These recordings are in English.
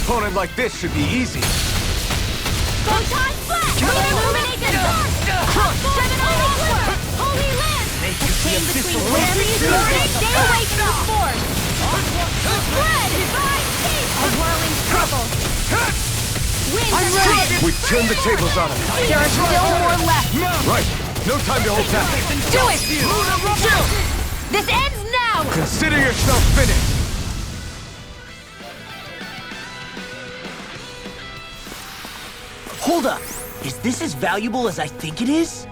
opponent like this should be easy. Photon Flash! Illuminate the dark! Gemini Eclipse! Holy Lance! Obtain between wherever you choose, stay away from the force! Spread! Divine Peace! A whirling trouble! Wind I'm ready! We turned the tables on him. There are still more left! Right. No time to hold back. Do it! This ends now! Consider yourself finished. Hold up! Is this as valuable as I think it is?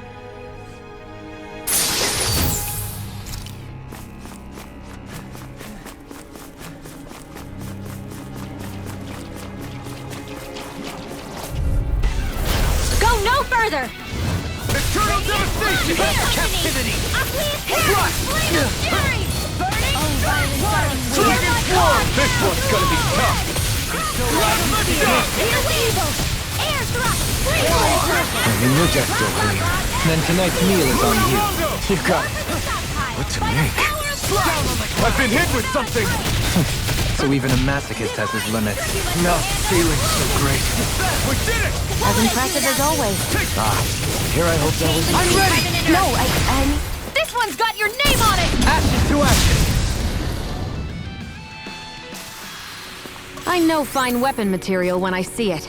Go no further! Eternal devastation! Captivity! Flame of Fury! Burning Dragon Swarm! This one's gonna be tough. Here's evil! Air thrust! I'm in your deck, Dokkan. Then tonight's meal is on you. You got it. What to make? I've been hit with something! So even a masochist has his limits. Not feeling so great. We did it! As impressive as always. Here I hope that was... I'm ready! No, I... This one's got your name on it! Ashes to ashes! I know fine weapon material when I see it.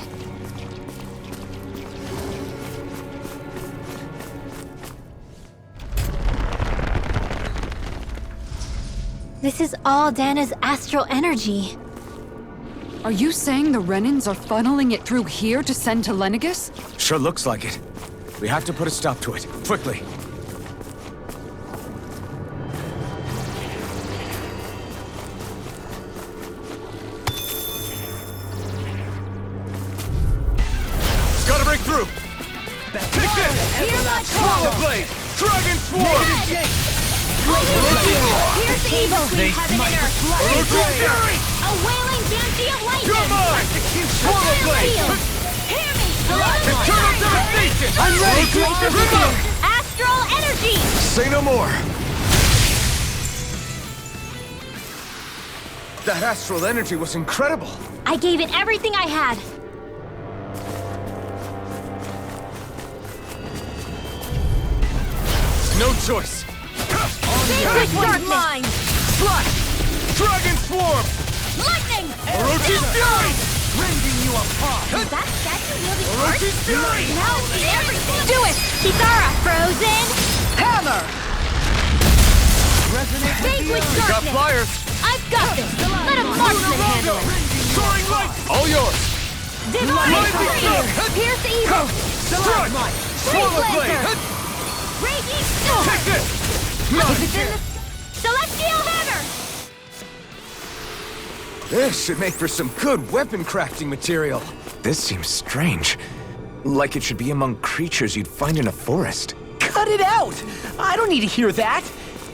This is all Dana's astral energy. Are you saying the Renans are funneling it through here to send to Lenegis? Sure looks like it. We have to put a stop to it. Quickly. Gotta break through! Take this! Swallow Blade! Dragon Swarm! Here's evil! Heaven and earth! Fury! A wailing banshee of lightning! You're mine! Swallow Blade! Hear me! Eternal devastation! I'm ready! Astral energy! Say no more! That astral energy was incredible! I gave it everything I had. No choice! Sacred darkness! Slash! Dragon Swarm! Lightning! Orochi's Fury! Rending you apart! Is that statue wielding art? Orochi's Fury! Now it's everything! Do it! Kitara! Frozen! Hammer! Resonate Sacred Got darkness! flyers! I've got this! Let a marksman handle it! Soaring light! All yours! Divine Lightning Fire! Storm! Pierce the evil! Strike! Swallow Blade! Blazer! Raging Storm! Take this! Is it in the... Celestial Hammer! This should make for some good weapon crafting material. This seems strange. Like it should be among creatures you'd find in a forest. Cut it out! I don't need to hear that!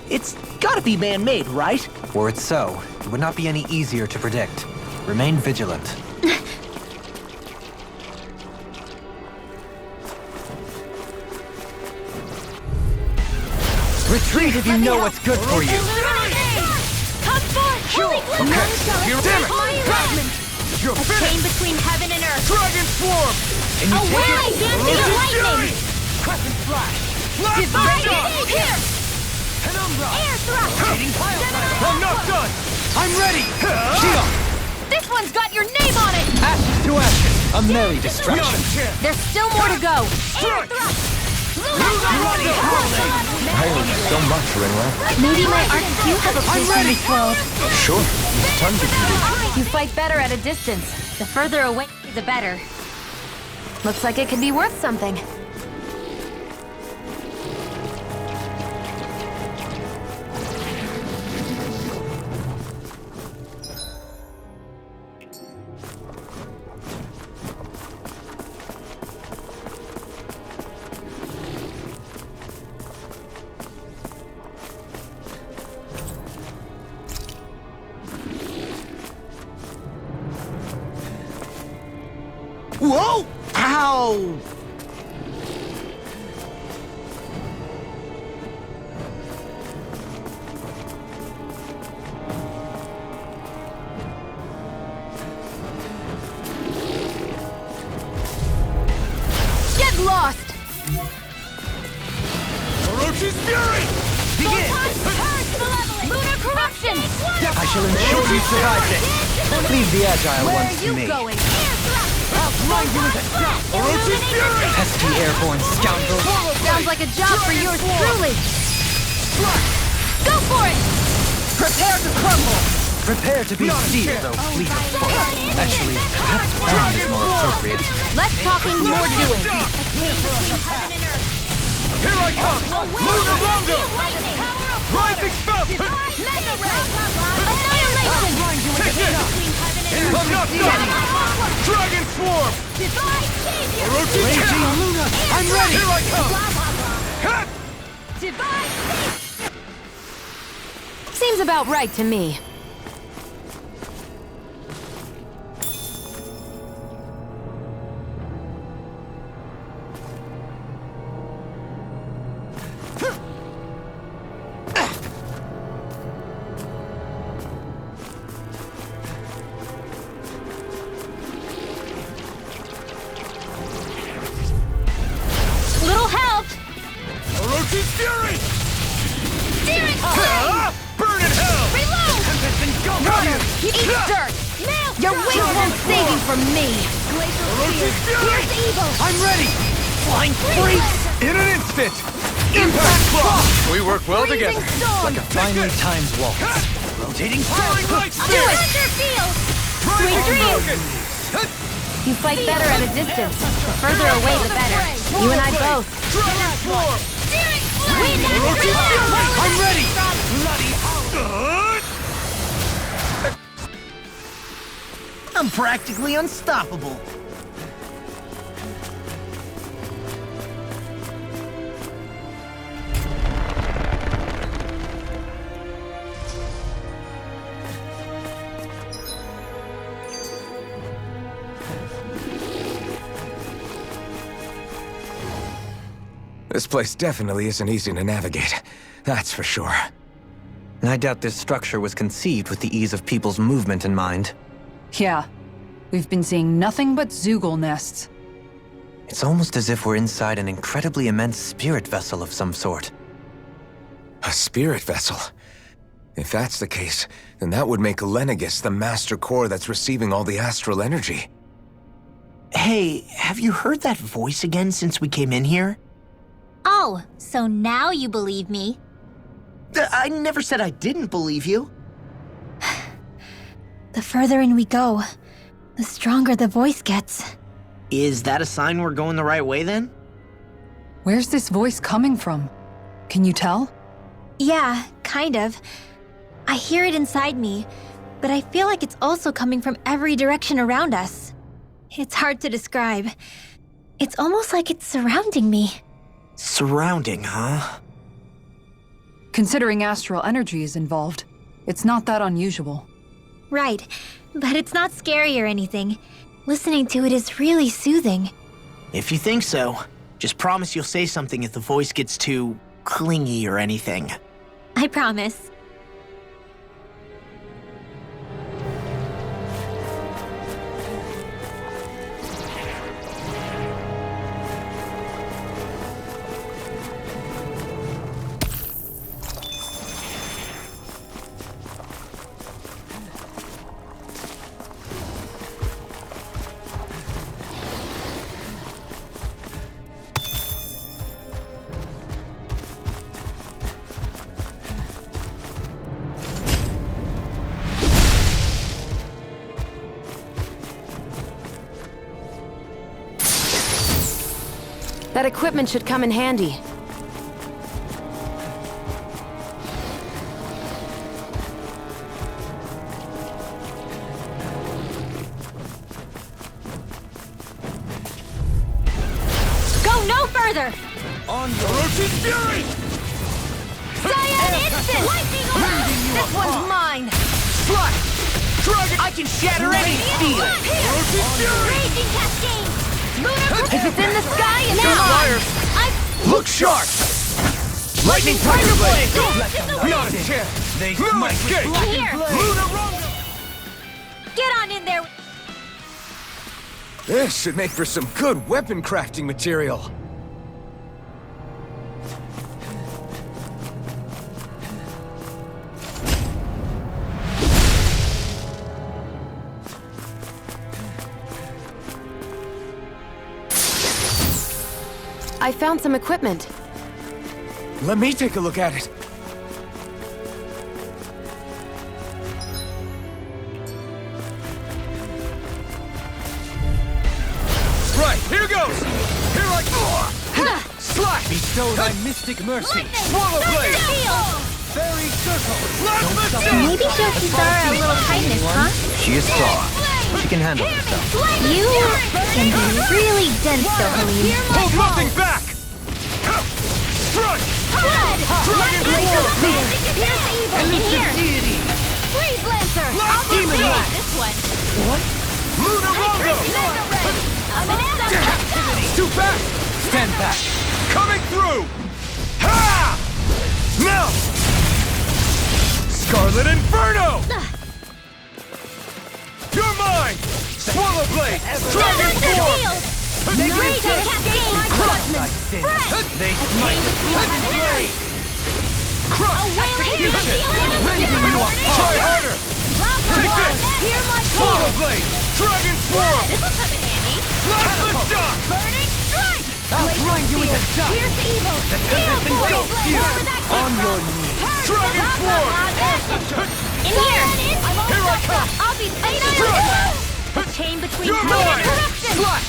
It's gotta be man-made, right? Were it so, it would not be any easier to predict. Remain vigilant. Retreat if you know what's good for you. Come forth! Holy glimpse! Here, damn it! You're A chain finished! between heaven and earth! Dragon Swarm! A wailing banshee of lightning! Crescent flash! Divine Blast! Pierce! Penumbra! Air thrust! I'm not done! I'm ready! Shield! This one's got your name on it! Ashes to ashes! A merry Not distraction. a chance! There's still more to go! Air Strike! thrust! I learned so much, Rinla. Maybe my arts do have a place in this world. Sure. There's tons you can You fight better at a distance. The further away, the better. Looks like it could be worth something. Whoa! Ow! Orochi's Fury! Begin! Purge malevolence! Lunar corruption! I shall ensure you survive this. Leave the agile Where ones are to you me. going? Air thrust! I'll blind you with a death! Orochi's Fury! Pesky airborne scoundrel. Sounds like a job for yours truly. Go for it! Prepare to crumble! Prepare to be sealed, though fleet of foot. Actually, perhaps bound is more appropriate. Less talking, more doing. Here I come! Lunar Rondo! Rising Spell! Annihilation! I'm not done! Dragon Swarm! Orochi's Raging Luna! I'm ready! Here I come! Ha! Seems about right to me. Little help! Orochi's Fury! Steering flame! Burn in hell! Reload! Eat dirt! Your wings won't save you from me! Orochi's Fury! Here's evil! I'm ready! Flying freeze! In an instant! Impact Claw! We work well Freezing together. storm! Finely timed waltz. Rotating Soaring star! Light Do Spear! it! Thunderfield! Sweet dreams! You fight better at a distance. The further away, the better. You and I both. Dragon Swarm! I'm ready! I'm practically unstoppable. This place definitely isn't easy to navigate. That's for sure. I doubt this structure was conceived with the ease of people's movement in mind. Yeah. We've been seeing nothing but Zoogle nests. It's almost as if we're inside an incredibly immense spirit vessel of some sort. A spirit vessel. If that's the case, then that would make Lenegus the master core that's receiving all the astral energy. Hey, have you heard that voice again since we came in here? Oh, so now you believe me. I never said I didn't believe you. The further in we go, the stronger the voice gets. Is that a sign we're going the right way then? Where's this voice coming from? Can you tell? Yeah, kind of. I hear it inside me, but I feel like it's also coming from every direction around us. It's hard to describe. It's almost like it's surrounding me. Surrounding, huh? Considering astral energy is involved, it's not that unusual. Right, but it's not scary or anything. Listening to it is really soothing. If you think so, just promise you'll say something if the voice gets too clingy or anything. I promise. That equipment should come in handy. Go no further! Orochi's Fury! Cyan Instant! This one's mine! Slash! Dragon! I can shatter any steel! Orochi's Fury! Raging Cascade! If it's in the sky, it's Now! ours! I'm Look sharp! Lightning Tiger Blade! Not a chance! They No escape! here! Lunar Rondo! Get on in there! This should make for some good weapon crafting material. I found some equipment. Let me take a look at it. Right, here goes! Here I go! Slash! Bestow thy mystic mercy. Swallow blade! Fairy circle. Maybe show Kisara a little kindness, huh? She is strong. She can handle herself. You can be really dense, though, Helene. Hold nothing back! Strike! Dragon Form! Deity. Freeze Lancer! Last demon blast! This one. Lunar Rondo! Too fast! Stand back. Coming through! Ha! Now! Scarlet Inferno! You're mine! Swallow Blade! Dragon Form! Great cascade judgment! They smite. Crush! Execution! Try harder! Take this! Hear my Swallow Blade! Dragon Form! This will come in handy. Blast the shock! Burning strike! I'll grind you into dust. Here's the evil! Heal Go Freeze here. Lancer! On your knees. Dragon Form! In here! Here I come! I'll be fatal! The chain between You're heaven and mine! corruption! Slash!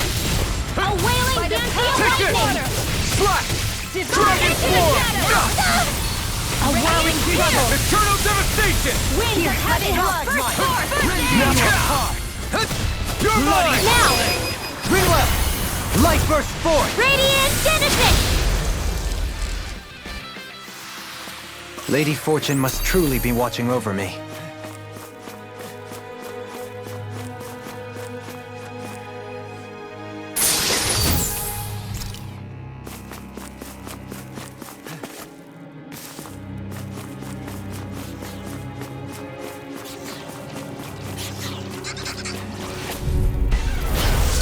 A wailing dancing Take this! lightning! Slash! Dragon Form! A whirling struggle! Eternal devastation! Winds of heaven! First force! You're mine! Now! Three left. Light burst forth. Radiant Genesis! Lady Fortune must truly be watching over me.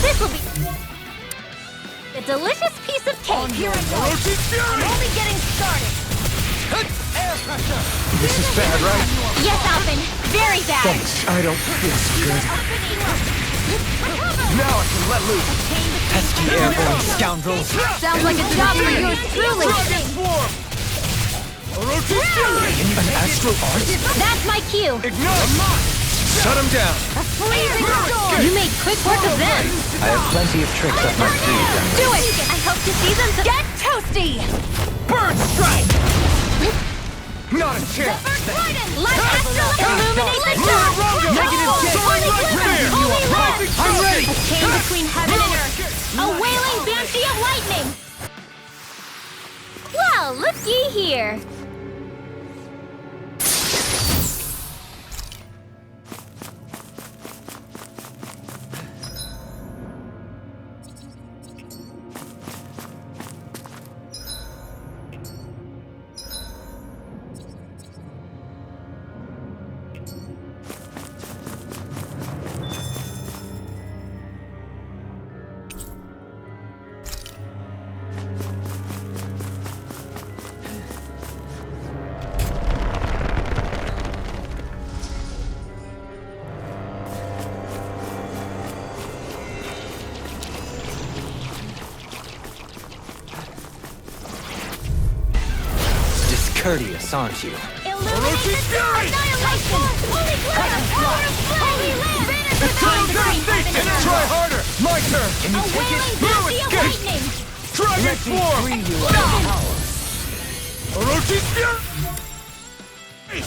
This will be a delicious piece of cake. Here I go. I'm only getting started. This is bad, right? Yes, Alvin. Very bad. I don't feel so good. Now I can let loose. Pesky airborne scoundrels. Sounds like a job for yours truly. Dragon Form! An astral art? That's my cue. Ignite! Shut him down! Freezing storm. You made quick work of them. I have plenty of tricks up my sleeve. Do it. I hope to see them. Get toasty. Burn strike! Not a chance! Let's illuminate the Lunar dark. Rondo! Negative Soaring light spear! I'm ready! A chain between heaven and earth. A wailing banshee of lightning. Well, looky here. Courteous, aren't you? Illuminated annihilation! Holy glare! Power of flame! Holy land! Eternal devastation! Try harder! My turn! Can you A take it? wailing You banshee of escape! lightning! Dragon Form! Free you of your power. Orochi Spear!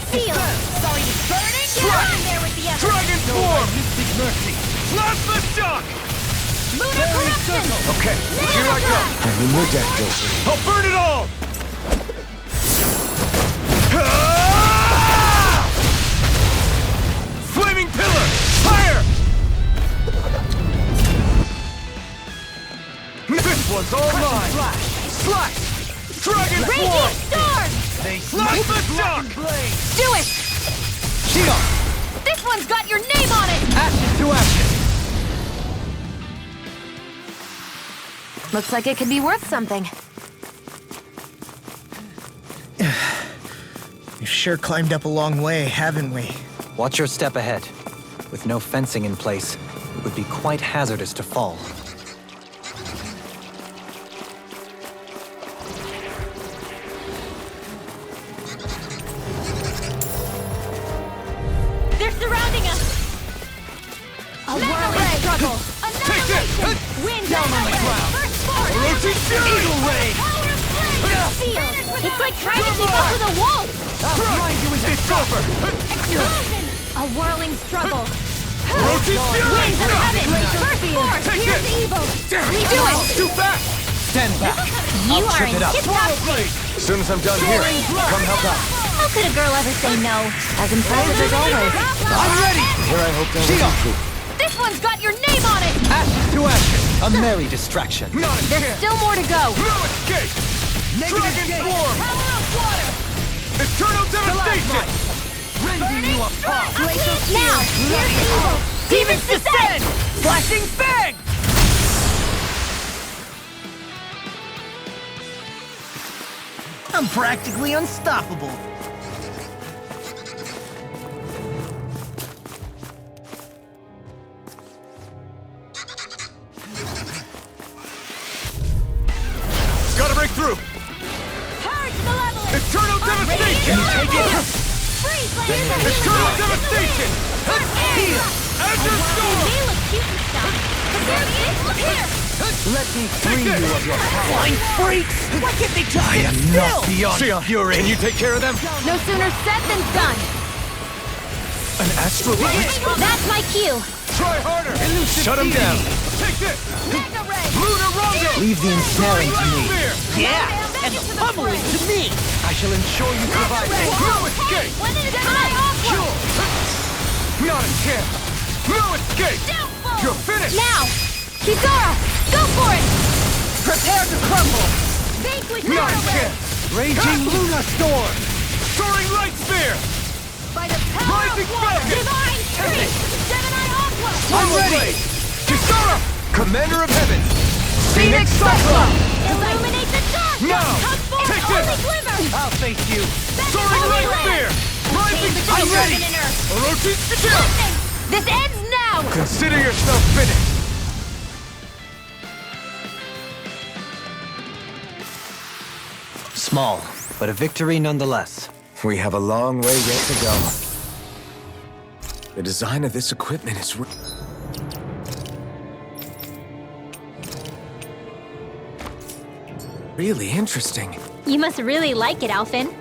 Seal! Sorry to burning! Get on there with the effort! Dragon Form! Mystic mercy. Blast the shock! Lunar corruption! Okay, here I go! I'm in your death, Joseph. I'll burn it all! Ah! Flaming pillar! Fire! This one's all mine! Slash! Dragon Raging Form! storm! Blast the shock! Do it! Shion! This one's got your name on it! Ashes to ashes! Looks like it could be worth something. We've sure climbed up a long way, haven't we? Watch your step ahead. With no fencing in place, it would be quite hazardous to fall. surrounding us! A whirling struggle! Annihilation! Wind down on the ground! First force! Eagle Ray! Power of flame! Seal! It's like trying to keep up with a wolf! I'll blind you with this over! Explosion! A whirling struggle! Orochi Fury! Winds of heaven! First force! Here's evil! Redo it! Too fast! Stand back! You I'll are trip in it up. tip-top shape! As soon as I'm done here, come help out. How could a girl ever say no? As impressive as always. I'm ready! Here I hope that Shield! wasn't true. This one's got your name on it! Ashes to ashes! A merry distraction. Not a There's chance! still more to go. No escape! Dragon Swarm! Power of water! Eternal Devastation! Rending you apart! Now, here's evil! Demon's Descent! Flashing Fang! I'm practically unstoppable. Gotta break through! Purge Malevolence! Eternal Devastation! Freeze laser! Eternal Devastation! Heal! Azure Storm! They look cute and stuff, but there he is! Look here! Let me free you of your flying freaks! Why can't they just I am not beyond Sion, fury! can you take care of them? No sooner said than done! An astral light? That's my cue! Try harder! Shut him down! Take this! Mega Ray! Lunar Rondo! Leave the ensnaring to me. Spear! Yeah! And the pummeling to me! I shall ensure you provide No escape! When did it come off? Not a chance! No escape! You're finished! Now! Kizara! Go for it! Prepare to crumble! Vanquish Not a Mega Ray! chance! Raging Luna Storm! Soaring Light Spear! By the power Rising of water! Falcon! Divine Streak! Gemini Aqua! I'm ready! Kisara! Commander of Heavens! Phoenix Cyclone! Illuminate the dark! Now! Come forth, Take holy this! glimmer! I'll face you! Soaring Light Spear! Rising I'm Falcon! ready! Heaven and earth. Orochi Shield! This ends now! Consider yourself finished! Small, but a victory nonetheless. We have a long way yet to go. The design of this equipment is really interesting. You must really like it, Alphen.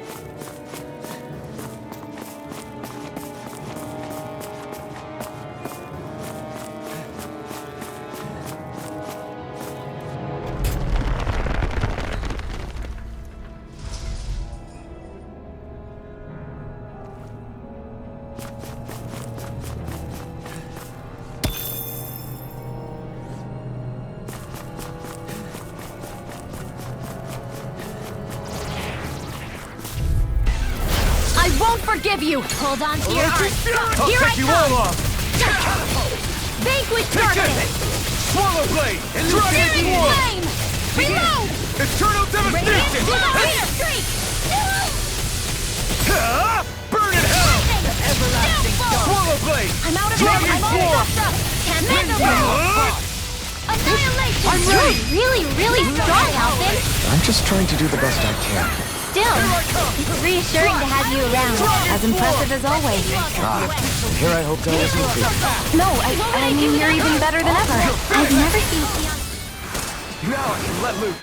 I won't forgive you! Hold on to your art! I'll Here I take you come! all off! Vanquish Take darkness! this! Swallow Blade! Dragon Searing Swarm! flame! Reload! Eternal Radiant Devastation! Lunar Streak! Ah! Burn in hell! Everlasting Swallow Blade! I'm out of Dragon I'm all Swarm! stuffed up! Can't handle it! Annihilation! I'm ready! You're really strong, Alphen! I'm just trying to do the best I can. Still, it's reassuring to have you around. As impressive as always. Here I hope that wasn't true. No, I mean, you're even better than ever. I've never seen Sion. Now I can let loose.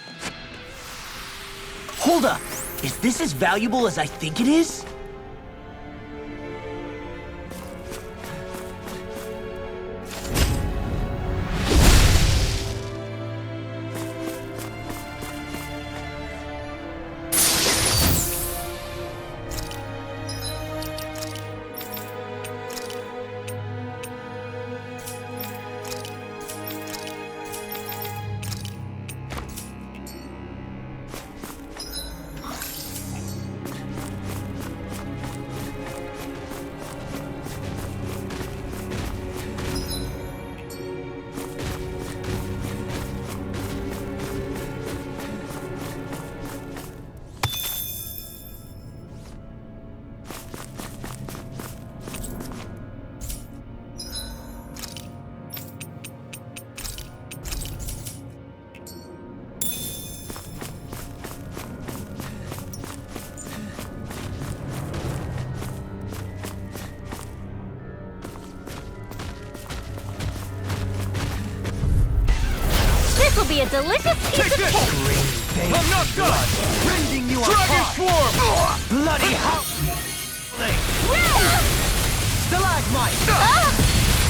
Hold up! Is this as valuable as I think it is? be a delicious piece of cake. I'm not done! Rending you Dragon apart! Swarm! Bloody hell! Stalagmite!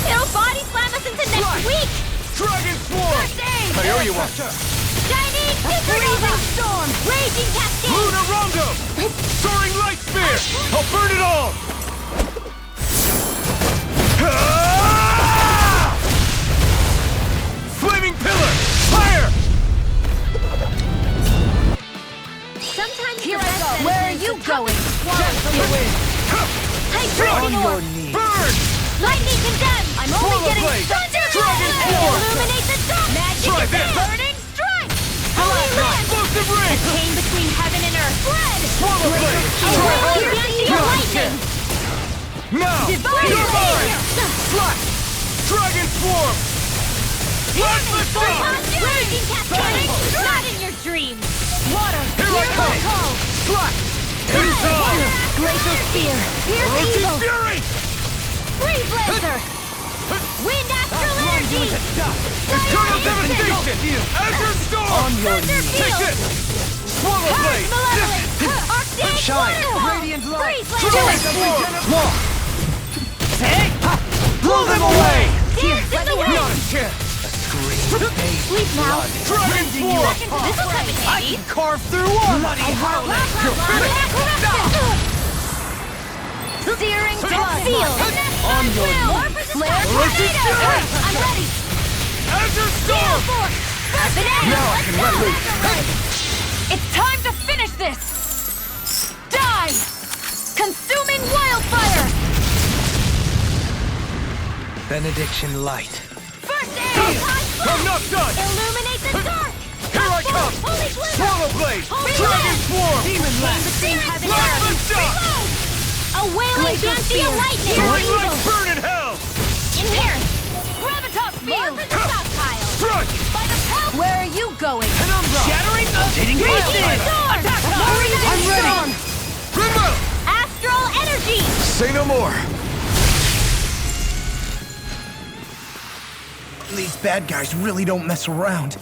It'll body slam us into next week. Dragon Swarm! First aid. I owe you one. Shining Supernova. Storm. Raging Cascade. Luna Rondo! Soaring Light Spear! I'll burn it all! Ah! Flaming Pillar! Fire! Sometimes Here the I best go. medicine Where are is you the going? toughest to swallow. Hydrating On your orb. knees! Burn! Lightning condemn. I'm only Swallow getting blade. thunder. Dragon Swarm. Illuminate the dark. Magic Try is this. burning strike. Holy land. Explosive Ring! Chain between heaven and earth. Red. Swallow blade! Lightning. Now! Divine You're mine! Savior. Slash! Dragon Swarm! Plasma Charge! Raging Cascade. Not in your dreams. Water. Here I come! Call. Slash! It's on! Glacial Spear. Pierce Orochi's evil. Fury! Freeze Blazer. Wind Astral Energy. Eternal Devastation! Azure Storm! On your Thunder knees! Take Field. this! Swallow Purge Blade! Malevolence. Arctic Shine! Waterfall. Radiant light! Freeze Dragon Blazer. Swarm! Take! Blow them away! Dance in the Not wind. a chance! Sleep now. Dragon Swarm! This'll come in handy. Carve through one! Bloody hell! Searing Field. On your knees. Flare Orochi's Tornado. Fury! I'm ready. Azure Storm! Now I can let loose. It's time to finish this! Die! Consuming wildfire! Benediction light. First aid. I'm not done! Illuminate the dark. Here I come! Holy Glimmer. Swallow Blade! Holy Dragon Land. Swarm! Demon land! Between heaven and Plasma earth. Shock! A wailing Glacial Jantia Spear. lightning. Soaring Evil. Light Burn in Hell! In here. Gravitas Field. More for the stockpile. Strike! By the power. Where are you going? Penumbra! Shattering the Raging Storm. I'm ready! Rimbo! Astral Energy. Say no more! These bad guys really don't mess around.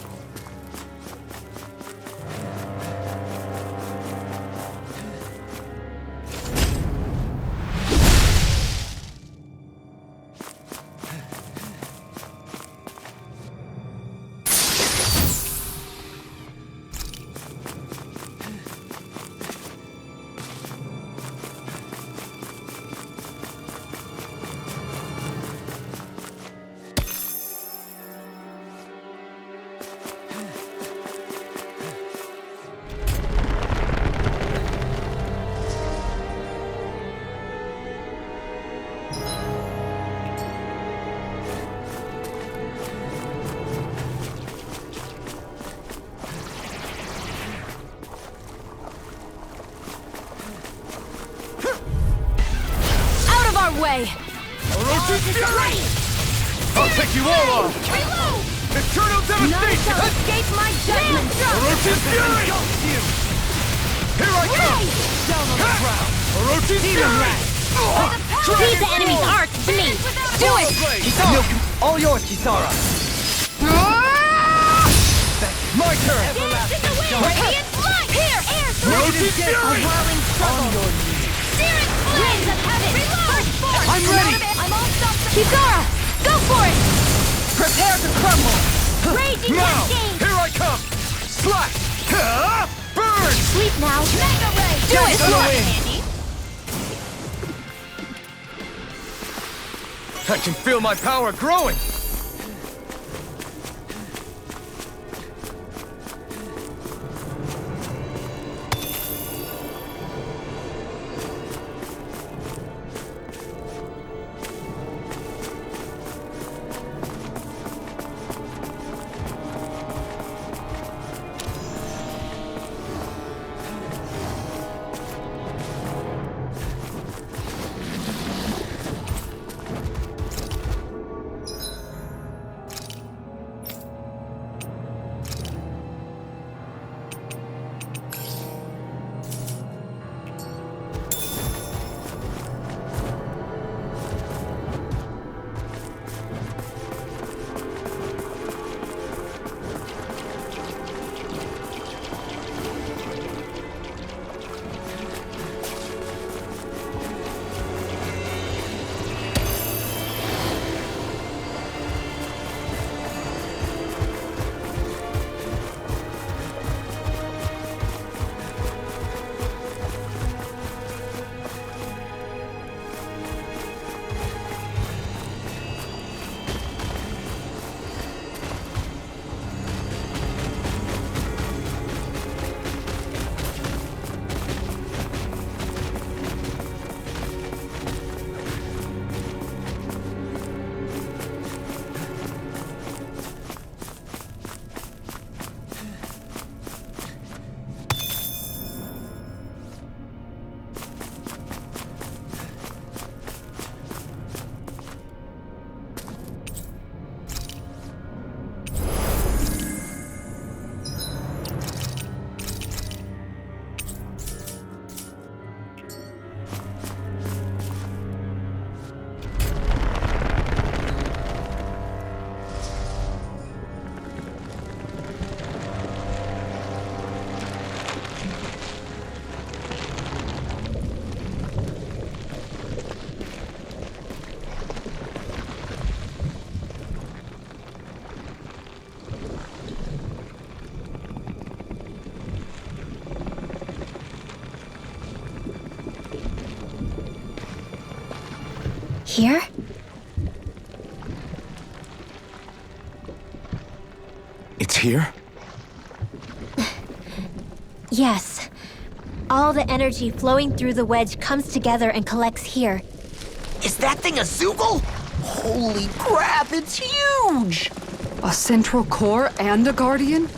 Out of our way. Orochi's Fury! I'll take you all on! Reload. Eternal None Devastation! shall escape my judgment. Orochi's Fury! Here I come! Down on the ground! Orochi's Fury! Leave the enemy's arc to me. Do it! Kisara! All yours, Kisara! My turn! Dance in the wind. Radiant light. Here. Air Orochi's thrust. Fury! Whirling struggle. Searing flames of heaven. Reload. Force. I'm ready. I'm all stopped. Kisara, go for it. Prepare to crumble! Raging Now! Cascade. Here I come! Slash! Burn! Sleep now. Mega Ray. Do it, Zoe. Andy. I can feel my power growing! here? It's here? Yes. All the energy flowing through the wedge comes together and collects here. Is that thing a Zoogle? Holy crap, it's huge! A central core and a guardian?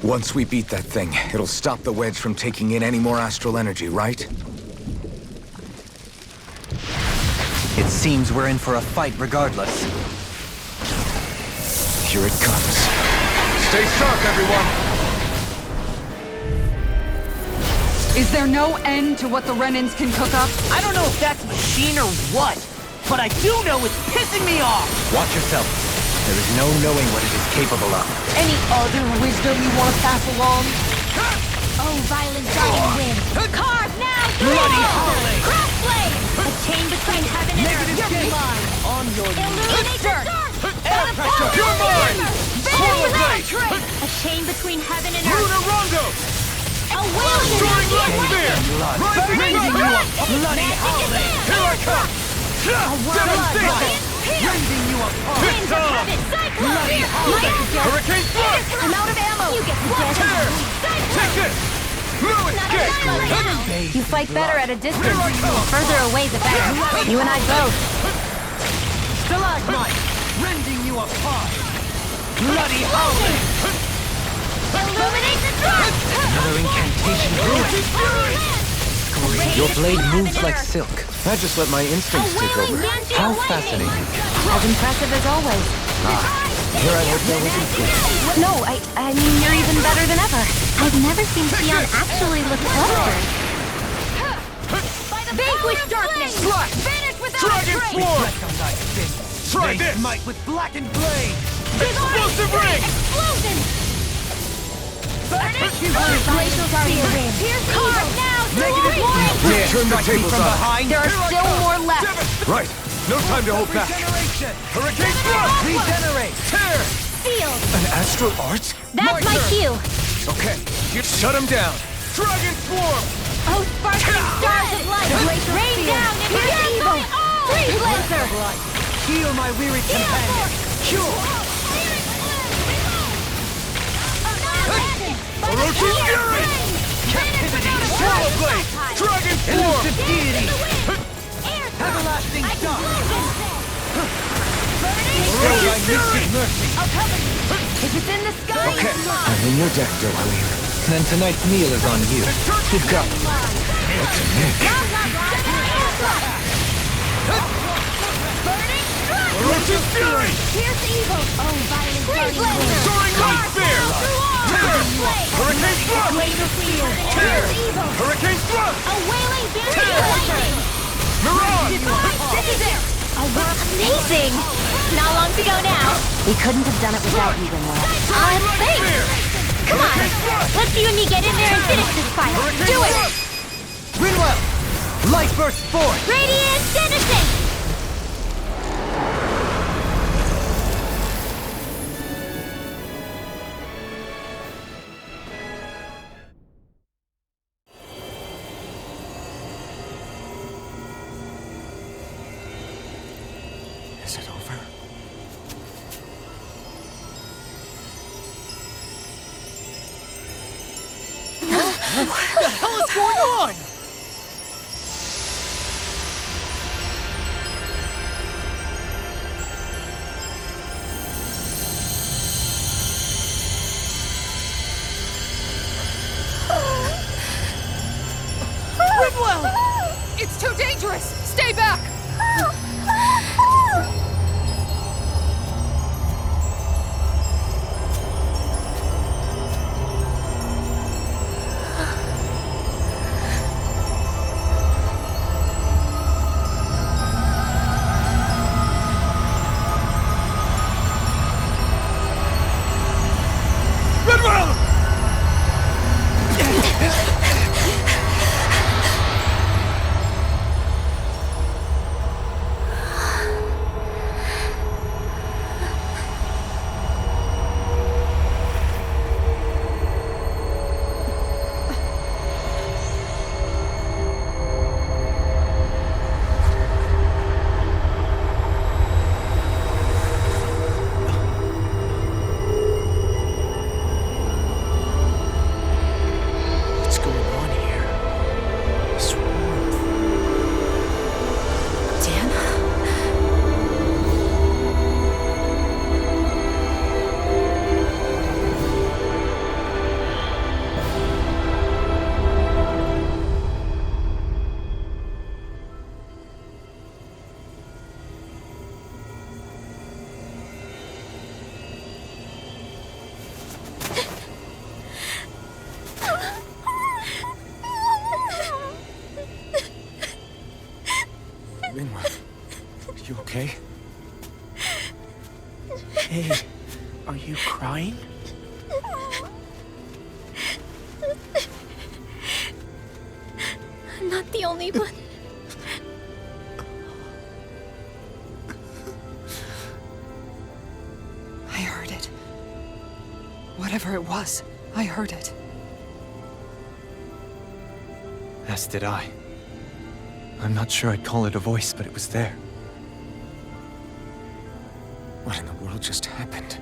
Once we beat that thing, it'll stop the wedge from taking in any more astral energy, right? It seems we're in for a fight regardless. Here it comes. Stay sharp, everyone! Is there no end to what the Renans can cook up? I don't know if that's machine or what, but I do know it's pissing me off! Watch yourself. There is no knowing what it is capable of. Any other wisdom you want to pass along? Oh, violent guardian wind. Carve now! Bloody holy! Crossblade! A chain between heaven and earth. You're mine. On your Illuminate the dark! Air pressure! You're mine! Vanity Blade! A chain between heaven and earth. Rondo! A wailing Lightning! Raising you up! Bloody holy! Here I come! A whirl of heaven. Rending you apart! Winds of heaven. Cyclone! Lightning! Hurricane Thrust! I'm out of ammo! You get the death! Take Cyclone! this! Ruin! Not annihilate! You fight better at a distance. The further away, the better. You and I both. Stalagmite! Rending you apart! Bloody holy! Illuminate the dark! Another incantation brewing. Your blade moves like silk. I just let my instincts take over. How fascinating. As impressive as always. Here I hope there was improvement. No, I mean, you're even better than ever. I've never seen Sion actually look flustered. Vanquish darkness! Vanish without a Dragon trace! Swarm! Rest on thy sins! Try They this! smite with blackened blade! Explosive ring! Explosion! Glacial guardian wind! Carve now! Negative Yeah, turn the Strike me tables from on. behind! There are still more left! Right. No time to hold back. Regeneration! Hurricane Thrust! Regenerate! Tear! Sealed! An astral art? That's my cue! Okay. You shut him down. Dragon Swarm! Oh, sparkling stars of light! Rain down and pierce evil! Freeze laser! Heal my weary companion! Cure! Orochi's Fury! Captivity! Swirl Blade! Dragon Swarm! Elusive deity! Everlasting dark! Orochi's Fury! Mercy! If it's in the sky, Okay. it's mine! I'm in your deck, Darkwing. Then tonight's meal is on you. You've got me. What's a Nick? Orochi's Fury! Pierce evil! Oh, violent guardian wind! Soaring Light Spear! Tear! Hurricane Thrust! Laser field! Pierce evil! Hurricane Thrust! A wailing barrier of lightning! Mirage! This is it! A world amazing! Not long to go now. We couldn't have done it without you, Rinwell. Thanks! Come on! Let's you and me get in there and finish this fight! Do it! Rinwell! Light burst forth! Radiant finishing! Is it over? What the hell is going on? Rinwell! It's too dangerous! Stay back! okay? Hey, are you crying? I'm not the only one. I heard it. Whatever it was, I heard it. As did I. I'm not sure I'd call it a voice, but it was there. What in the world just happened?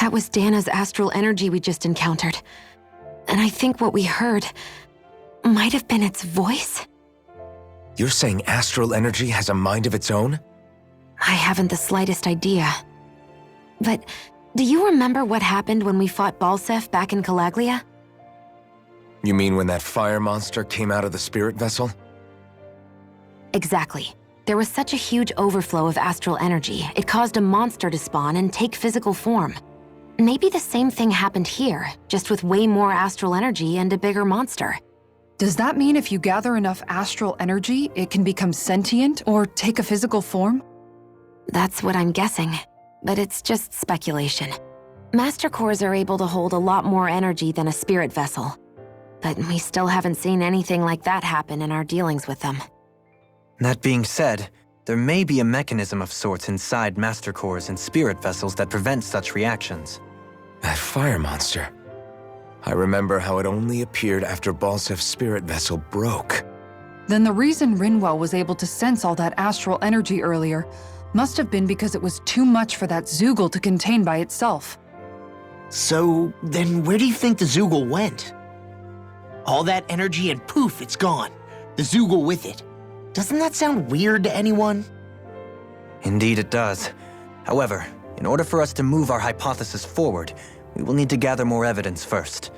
That was Dana's astral energy we just encountered. And I think what we heard might have been its voice? You're saying astral energy has a mind of its own? I haven't the slightest idea. But do you remember what happened when we fought Balseph back in Calaglia? You mean when that fire monster came out of the spirit vessel? Exactly. There was such a huge overflow of astral energy, it caused a monster to spawn and take physical form. Maybe the same thing happened here, just with way more astral energy and a bigger monster. Does that mean if you gather enough astral energy, it can become sentient or take a physical form? That's what I'm guessing, but it's just speculation. Master cores are able to hold a lot more energy than a spirit vessel, but we still haven't seen anything like that happen in our dealings with them. That being said, there may be a mechanism of sorts inside Master Cores and spirit vessels that prevents such reactions. That fire monster. I remember how it only appeared after Balsef's spirit vessel broke. Then the reason Rinwell was able to sense all that astral energy earlier must have been because it was too much for that Zoogle to contain by itself. So, then where do you think the Zoogle went? All that energy and poof, it's gone. The Zoogle with it. Doesn't that sound weird to anyone? Indeed it does. However, in order for us to move our hypothesis forward, we will need to gather more evidence first.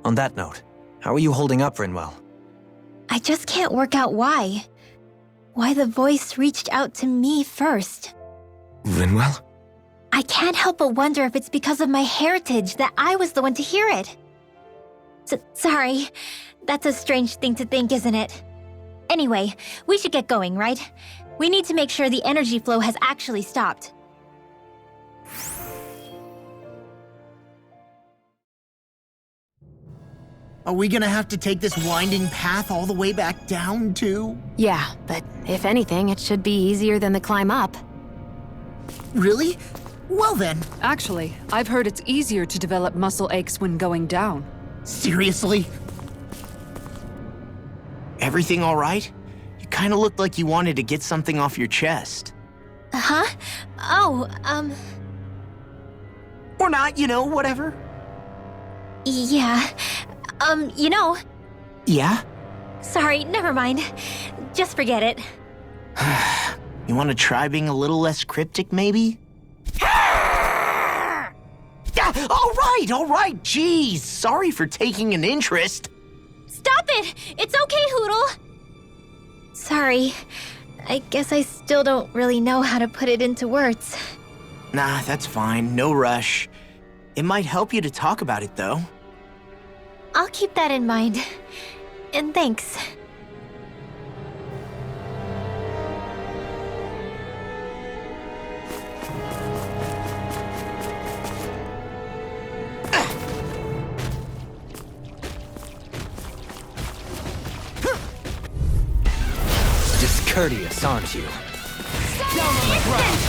On that note, how are you holding up, Rinwell? I just can't work out why. Why the voice reached out to me first. Rinwell? I can't help but wonder if it's because of my heritage that I was the one to hear it. Sorry. That's a strange thing to think, isn't it? Anyway, we should get going, right? We need to make sure the energy flow has actually stopped. Are we gonna have to take this winding path all the way back down, too? Yeah, but if anything, it should be easier than the climb up. Really? Well then. Actually, I've heard it's easier to develop muscle aches when going down. Seriously? Everything all right? You kinda looked like you wanted to get something off your chest. Huh? Oh, Or not, whatever. yeah. Yeah? Sorry, never mind. Just forget it. You wanna try being a little less cryptic, maybe? All right, jeez. Sorry for taking an interest. Stop it! It's okay, Hootle! Sorry. I guess I still don't really know how to put it into words. Nah, that's fine. No rush. It might help you to talk about it, though. I'll keep that in mind. And thanks. Discourteous, aren't you? Down on the ground!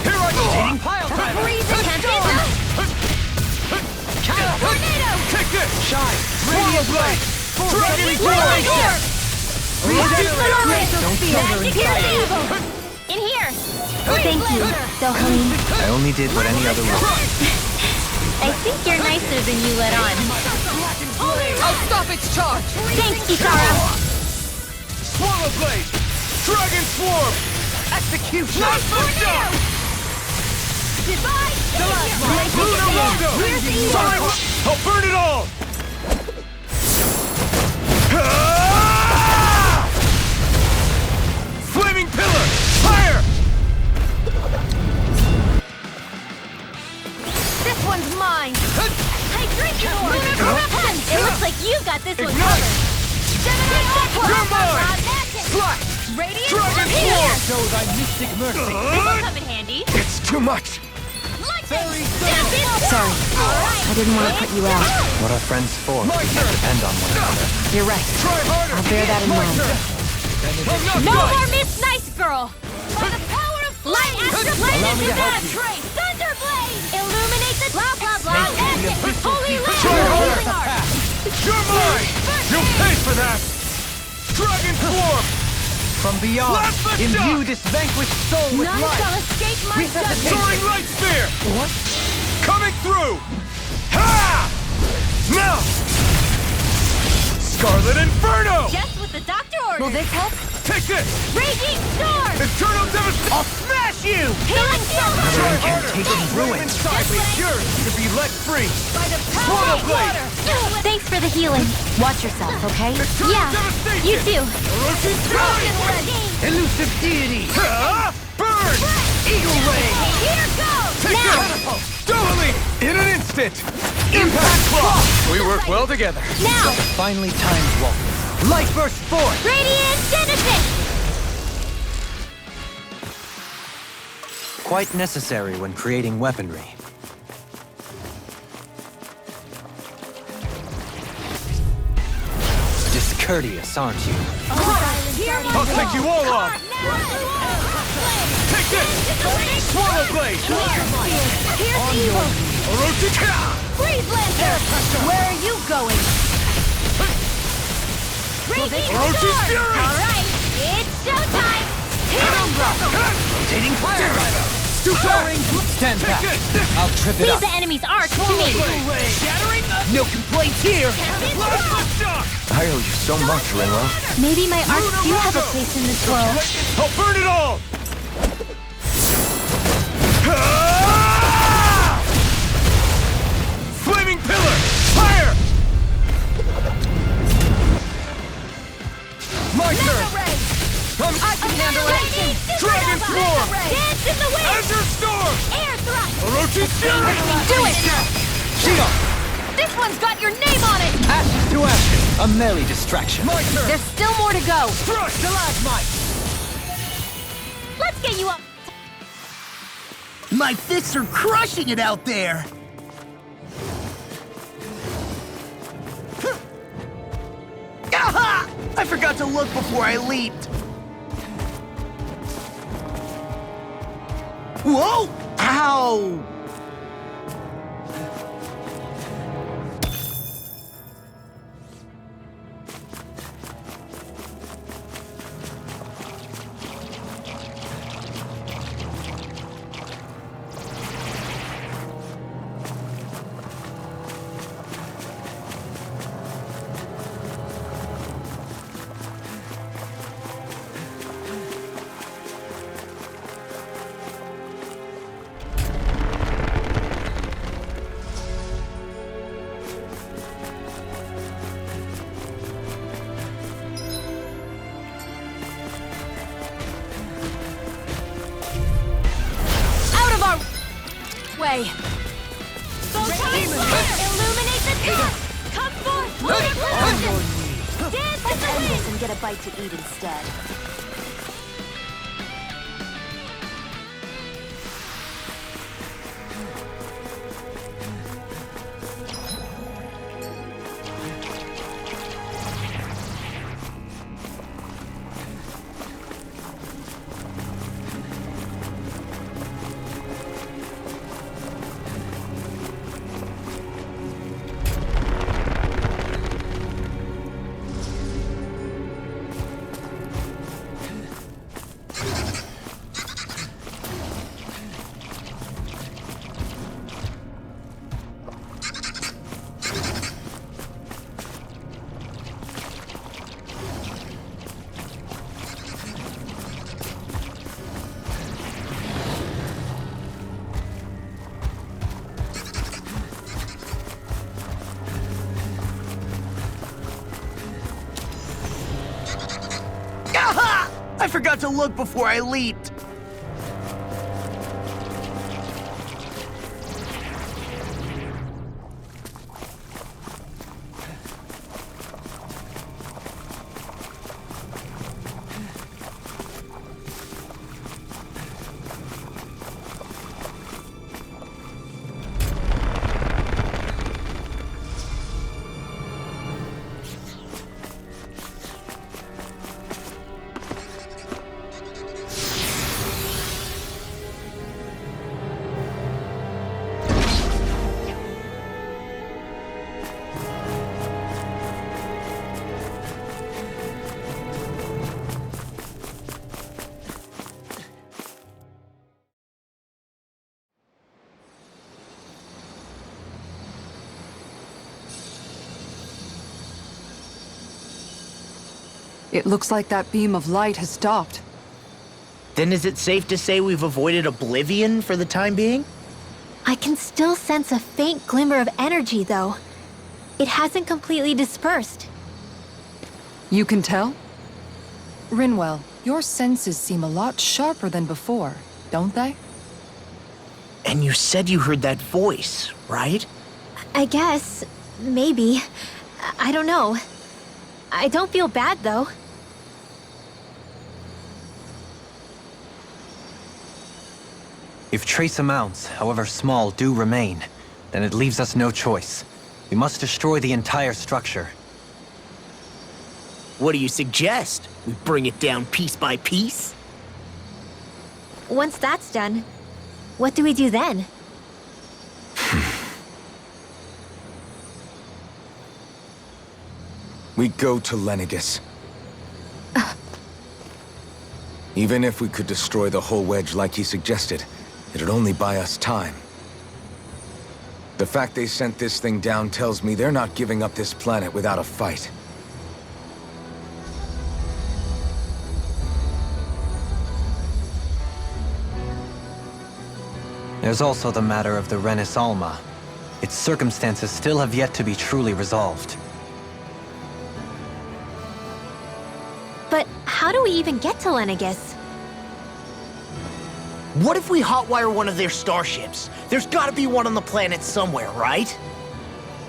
Here I go! Pile driver! Freeze incantation! Tornado! Kick this! Shine! Radiant blade! Dragon Warrior! Don't kill her inside. In here! Thank you, Dohalim. I only did what any other would. I think you're nicer than you let on. I'll stop its charge! Thanks, Kisara! Swallow blade! Dragon swarm! Execution! Divide! Lunar Logo! Where's the evil? I'll burn it all! one's mine! Hydration orb! Lunar corruption! It looks like you got this one Ignite! covered! Gemini Aqua! You're mine! Magic! Slash! Radiant Dragon Here! Force! Show thy mystic mercy. This will come in handy. It's too much! Sorry. I didn't want to put you out. What are friends for? My turn! Depend on one another. You're right. Try harder! I'll bear that in My mind. turn! I'm not No done! more Miss Nice Girl! By the power of Light Astral Blade Allow me into to help that you. trace! Illuminate the blah blah blah Make the magic! abyssal Holy keep land! Try harder. Healing art! You're mine! You'll pay for that! Dragon Form! From beyond, Blast the imbue shock! this vanquished soul with None life. shall escape my judgment! Soaring Light Spear! What? Coming through! Ha! Now! Scarlet Inferno! Just what the doctor Will ordered! this help? Take this! Raging Storm! Eternal Devastation! I'll smash you! Healing Storm! Try harder! incantation ruined. Inside me, yours to be let free! By the power Swallow of Blade! water! Thanks for the healing. Watch yourself, okay? Eternal Yeah, Devastation! you too. Orochi Fury! Elusive deity! Ha! Burn! Eagle ray! Here goes! Take Now! this! Dueling! In an instant! Impact Claw! We work well together. Now! Finely timed walk. Light burst forth! Radiant Genesis! Quite necessary when creating weaponry. Discourteous, aren't you? I'll take you all on! Take this! Swallow Blade! Here's evil! Orochi Ka! Freeze Lancer! Where are you going? Raging Orochi Storm! Fury! Alright, it's showtime! Healing Circle! Rotating fire! Soaring! Stand Take back! this! I'll trip it Leave up! the enemy's arch to me! Shattering! No complaints here! Blast the shock! I owe you so much, Rinlo. Maybe my arts do have a place in this world. I'll burn it all! Ah! Flaming Pillar! Fire! My turn! I can handle it! Dragon Form! Dance in the wind! Azure Storm! Air thrust! Orochi Fury! Do it! Shield! This one's got your name on it! Ashes to ashes! A merry distraction! My turn! There's still more to go! Crush! Stalagmite! Let's get you up! My fists are crushing it out there! Aha! I forgot to look before I leaped. Whoa! Ow! Way. Illuminate the top! Come forth! Lunar Dance in the wind! And get a bite to eat instead. Aha! I forgot to look before I leaped. It looks like that beam of light has stopped. Then is it safe to say we've avoided oblivion for the time being? I can still sense a faint glimmer of energy, though. It hasn't completely dispersed. You can tell? Rinwell, your senses seem a lot sharper than before, don't they? And you said you heard that voice, right? I guess. Maybe. I don't know. I don't feel bad, though. If trace amounts, however small, do remain, then it leaves us no choice. We must destroy the entire structure. What do you suggest? We bring it down piece by piece? Once that's done, what do we do then? We go to Lenegis. Even if we could destroy the whole wedge like he suggested, it'd only buy us time. The fact they sent this thing down tells me they're not giving up this planet without a fight. There's also the matter of the Renis Alma. Its circumstances still have yet to be truly resolved. But how do we even get to Lenegis? What if we hotwire one of their starships? There's gotta be one on the planet somewhere, right?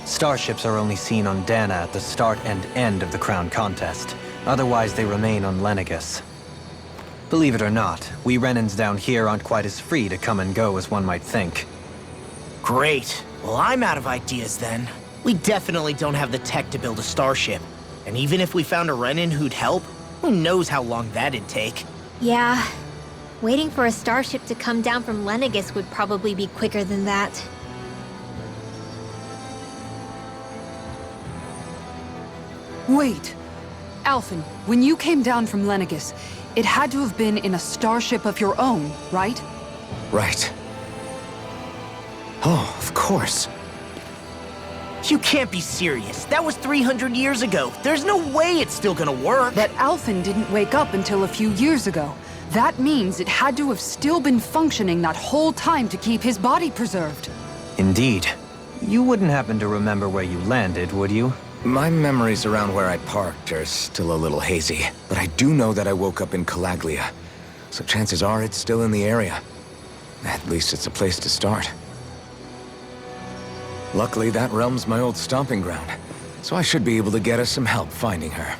Starships are only seen on Dana at the start and end of the Crown Contest. Otherwise, they remain on Lenegis. Believe it or not, we Renans down here aren't quite as free to come and go as one might think. Great. Well, I'm out of ideas then. We definitely don't have the tech to build a starship. And even if we found a Renin who'd help, who knows how long that'd take. Yeah. Waiting for a starship to come down from Lenegis would probably be quicker than that. Wait. Alphen, when you came down from Lenegis, it had to have been in a starship of your own, right? Right. Oh, of course. You can't be serious. That was 300 years ago. There's no way it's still gonna work. But Alphen didn't wake up until a few years ago. That means it had to have still been functioning that whole time to keep his body preserved. Indeed. You wouldn't happen to remember where you landed, would you? My memories around where I parked are still a little hazy, but I do know that I woke up in Calaglia, so chances are it's still in the area. At least it's a place to start. Luckily, that realm's my old stomping ground, so I should be able to get us some help finding her.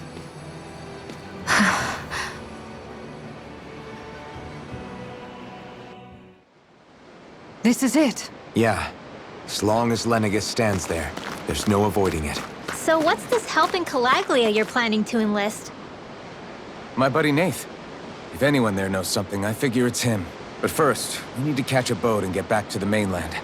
This is it. Yeah. As long as Lenegis stands there, there's no avoiding it. So what's this help in Calaglia you're planning to enlist? My buddy Nath. If anyone there knows something, I figure it's him. But first, we need to catch a boat and get back to the mainland.